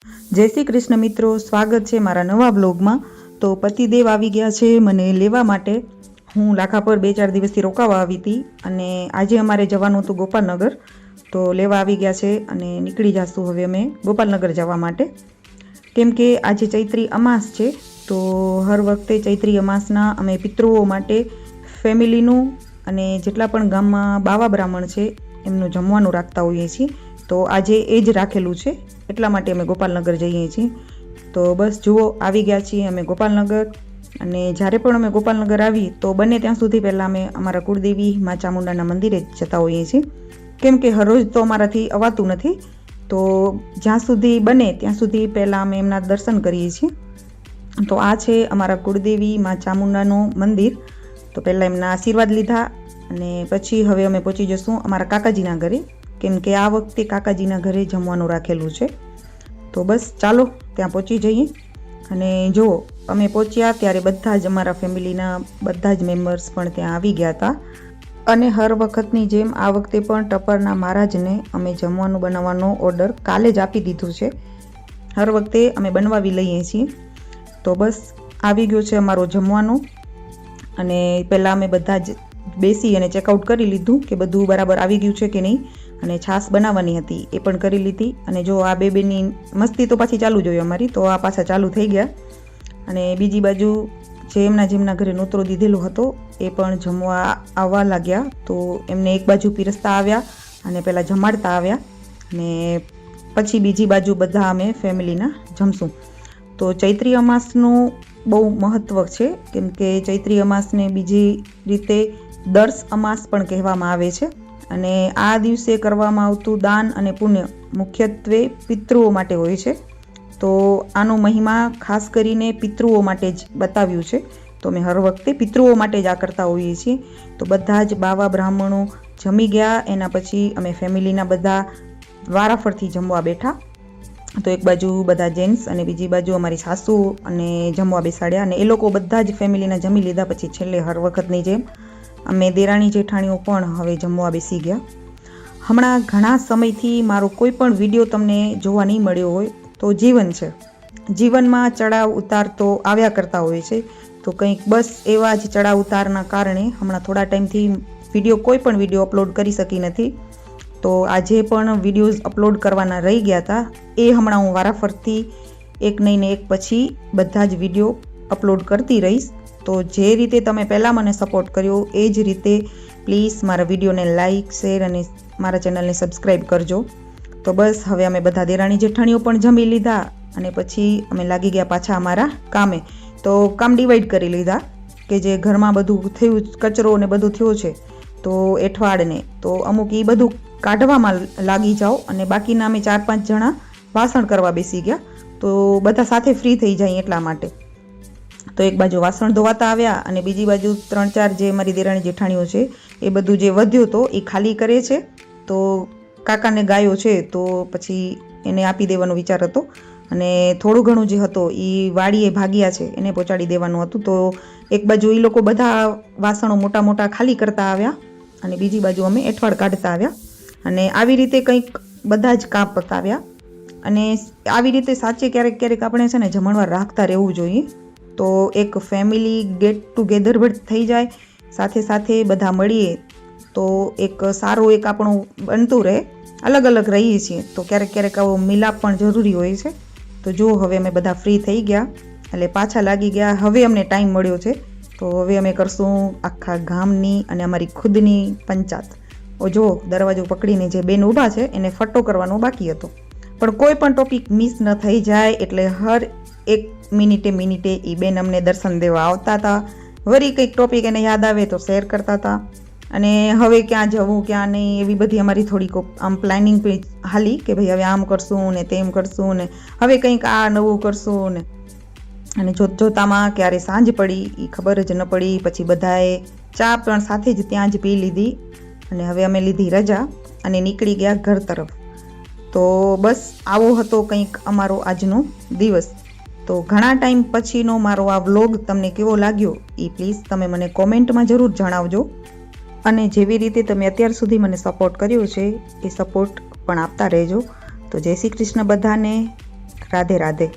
જય શ્રી કૃષ્ણ મિત્રો, સ્વાગત છે મારા નવા બ્લોગમાં। તો પતિદેવ આવી ગયા છે મને લેવા માટે। હું લાખા પર 2-4 દિવસથી રોકાવા આવી હતી અને આજે અમારે જવાનું હતું ગોપાલનગર। તો લેવા આવી ગયા છે અને નીકળી જાશું હવે અમે ગોપાલનગર જવા માટે, કેમ કે આજે ચૈત્રી અમાસ છે। તો હર વખતે ચૈત્રી અમાસના અમે પિતૃઓ માટે ફેમિલીનું અને જેટલા પણ ગામમાં બાવા બ્રાહ્મણ છે એમનું જમવાનું રાખતા હોઈએ છીએ। તો આજે એ જ રાખેલું છે, એટલા માટે અમે ગોપાલનગર જઈએ છીએ। તો બસ જુઓ, આવી ગયા છીએ અમે ગોપાલનગર। અને જ્યારે પણ અમે ગોપાલનગર આવી તો બને ત્યાં સુધી પહેલાં અમે અમારા કુળદેવી મા ચામુંડાના મંદિરે જ જતા હોઈએ છીએ, કેમ કે હરરોજ તો અમારાથી અવાતું નથી। તો જ્યાં સુધી બને ત્યાં સુધી પહેલાં અમે એમના દર્શન કરીએ છીએ। તો આ છે અમારા કુળદેવી મા ચામુંડાનું મંદિર। તો પહેલાં એમના આશીર્વાદ લીધા અને પછી હવે અમે પહોંચી જશું અમારા કાકાજીના ઘરે, કેમ કે આ વખતે કાકાજીના ઘરે જમવાનું રાખેલું છે। તો બસ ચાલો ત્યાં પહોંચી જઈએ। અને જો અમે પહોંચ્યા ત્યારે બધા જ અમારા ફેમિલીના બધા જ મેમ્બર્સ પણ ત્યાં આવી ગયા હતા। અને હર વખતની જેમ આ વખતે પણ ટપરના મહારાજને અમે જમવાનું બનાવવાનો ઓર્ડર કાલે જ આપી દીધું છે। હર વખતે અમે બનાવી લઈએ છીએ। તો બસ આવી ગયો છે અમારો જમવાનું। અને પહેલાં અમે બધા જ બેસી અને ચેકઆઉટ કરી લીધું કે બધું બરાબર આવી ગયું છે કે નહીં। અને છાશ બનાવવાની હતી એ પણ કરી લીધી। અને જો આ બેની મસ્તી તો પાછી ચાલુ જ હોય અમારી, તો આ પાછા ચાલુ થઈ ગયા। અને બીજી બાજુ જેમના ઘરે નોતરો દીધેલો હતો એ પણ જમવા આવવા લાગ્યા। તો એમને એક બાજુ પીરસતા આવ્યા અને પહેલાં જમાડતા આવ્યા અને પછી બીજી બાજુ બધા અમે ફેમિલીના જમશું। તો ચૈત્રી અમાસનું બહુ મહત્ત્વ છે, કેમ કે ચૈત્રી અમાસને બીજી રીતે દર્શ અમાસ પણ કહેવામાં આવે છે। અને આ દિવસે કરવામાં આવતું દાન અને પુણ્ય મુખ્યત્વે પિતૃઓ માટે હોય છે। તો આનો મહિમા ખાસ કરીને પિતૃઓ માટે જ બતાવ્યું છે। તો અમે હર વખતે પિતૃઓ માટે જ આ કરતા હોઈએ છીએ। તો બધા જ બાવા બ્રાહ્મણો જમી ગયા, એના પછી અમે ફેમિલીના બધા વારાફરથી જમવા બેઠા। તો એક બાજુ બધા જેન્ટ્સ અને બીજી બાજુ અમારી સાસુ અને જમવા બેસાડ્યા। અને એ લોકો બધા જ ફેમિલીના જમી લીધા પછી છેલ્લે હર વખતની જેમ અમે દેરાણી જેઠાણીઓ પણ હવે જમવા બેસી ગયા। હમણાં ઘણા સમયથી મારો કોઈ પણ વિડીયો તમને જોવા નહીં મળ્યો હોય તો જીવન છે, જીવનમાં ચડાવ ઉતાર તો આવ્યા કરતા હોય છે। તો કંઈક બસ એવા જ ચડાવ ઉતારના કારણે હમણાં થોડા ટાઈમથી કોઈ પણ વિડીયો અપલોડ કરી શકી નથી। તો આજે પણ વિડીયોઝ અપલોડ કરવાના રહી ગયા હતા, એ હમણાં હું વારાફરતી એક નહીં ને એક પછી બધા જ વિડીયો અપલોડ કરતી રહીશ। તો જે રીતે તમે પહેલાં મને સપોર્ટ કર્યો એ જ રીતે પ્લીઝ મારા વિડીયોને લાઇક, શેર અને મારા ચેનલને સબસ્ક્રાઈબ કરજો। તો બસ હવે અમે બધા દેરાણી જેઠાણીઓ પણ જમી લીધા અને પછી અમે લાગી ગયા પાછા અમારા કામે। તો કામ ડિવાઈડ કરી લીધા કે જે ઘરમાં બધું થયું, કચરો ને બધું થયું છે તો એઠવાડને તો અમુક એ બધું કાઢવામાં લાગી જાઓ અને બાકીના અમે 4-5 જણા વાસણ કરવા બેસી ગયા। તો બધા સાથે ફ્રી થઈ જાય એટલા માટે। તો એક બાજુ વાસણ ધોવાતા આવ્યા અને બીજી બાજુ 3-4 જે મારી દેરાણી જેઠાણીઓ છે એ બધું જે વધ્યો હતો એ ખાલી કરે છે। તો કાકાને ગાયો છે તો પછી એને આપી દેવાનો વિચાર હતો અને થોડું ઘણું જે હતો એ વાડીએ ભાગ્યા છે એને પહોંચાડી દેવાનું હતું। તો એક બાજુ એ લોકો બધા વાસણો મોટા મોટા ખાલી કરતા આવ્યા અને બીજી બાજુ અમે એઠવાડ કાઢતા આવ્યા અને આવી રીતે કંઈક બધા જ કામ પતાવ્યા। અને આવી રીતે સાચે ક્યારેક ક્યારેક આપણે છે ને જમણવાર રાખતા રહેવું જોઈએ। તો એક ફેમિલી ગેટ ટુગેધર થઈ જાય, સાથે સાથે બધા મળીએ તો એક સારું એક આપણું બનતું રહે। અલગ અલગ રહીએ છીએ તો ક્યારેક ક્યારેક આવો મિલાપ પણ જરૂરી હોય છે। તો જો હવે અમે બધા ફ્રી થઈ ગયા એટલે પાછા લાગી ગયા। હવે અમને ટાઈમ મળ્યો છે તો હવે અમે કરશું આખા ગામની અને અમારી ખુદની પંચાયત। જો દરવાજો પકડીને જે બેન ઊભા છે એને ફટ્ટો કરવાનો બાકી હતો, પણ કોઈ પણ ટોપિક મિસ ન થઈ જાય એટલે હર એક મિનિટે એ બેન અમને દર્શન દેવા આવતા હતા। વળી કંઈક ટોપિક એને યાદ આવે તો શેર કરતા હતા। અને હવે ક્યાં જવું ક્યાં નહીં એવી બધી અમારી થોડીક આમ પ્લાનિંગ હાલી કે ભાઈ હવે આમ કરશું ને તેમ કરશું ને હવે કંઈક આ નવું કરશું ને। અને જોતામાં ક્યારે સાંજ પડી એ ખબર જ ન પડી। પછી બધાએ ચા પણ સાથે જ ત્યાં જ પી લીધી અને હવે અમે લીધી રજા અને નીકળી ગયા ઘર તરફ। તો બસ આવો હતો કંઈક અમારો આજનો દિવસ। તો ઘણા ટાઈમ પછીનો મારો આ વ્લોગ તમને કેવો લાગ્યો એ પ્લીઝ તમે મને કોમેન્ટમાં જરૂર જણાવજો। અને જેવી રીતે તમે અત્યાર સુધી મને સપોર્ટ કર્યો છે એ સપોર્ટ પણ આપતા રહેજો। તો જય શ્રી કૃષ્ણ બધાને। રાધે રાધે.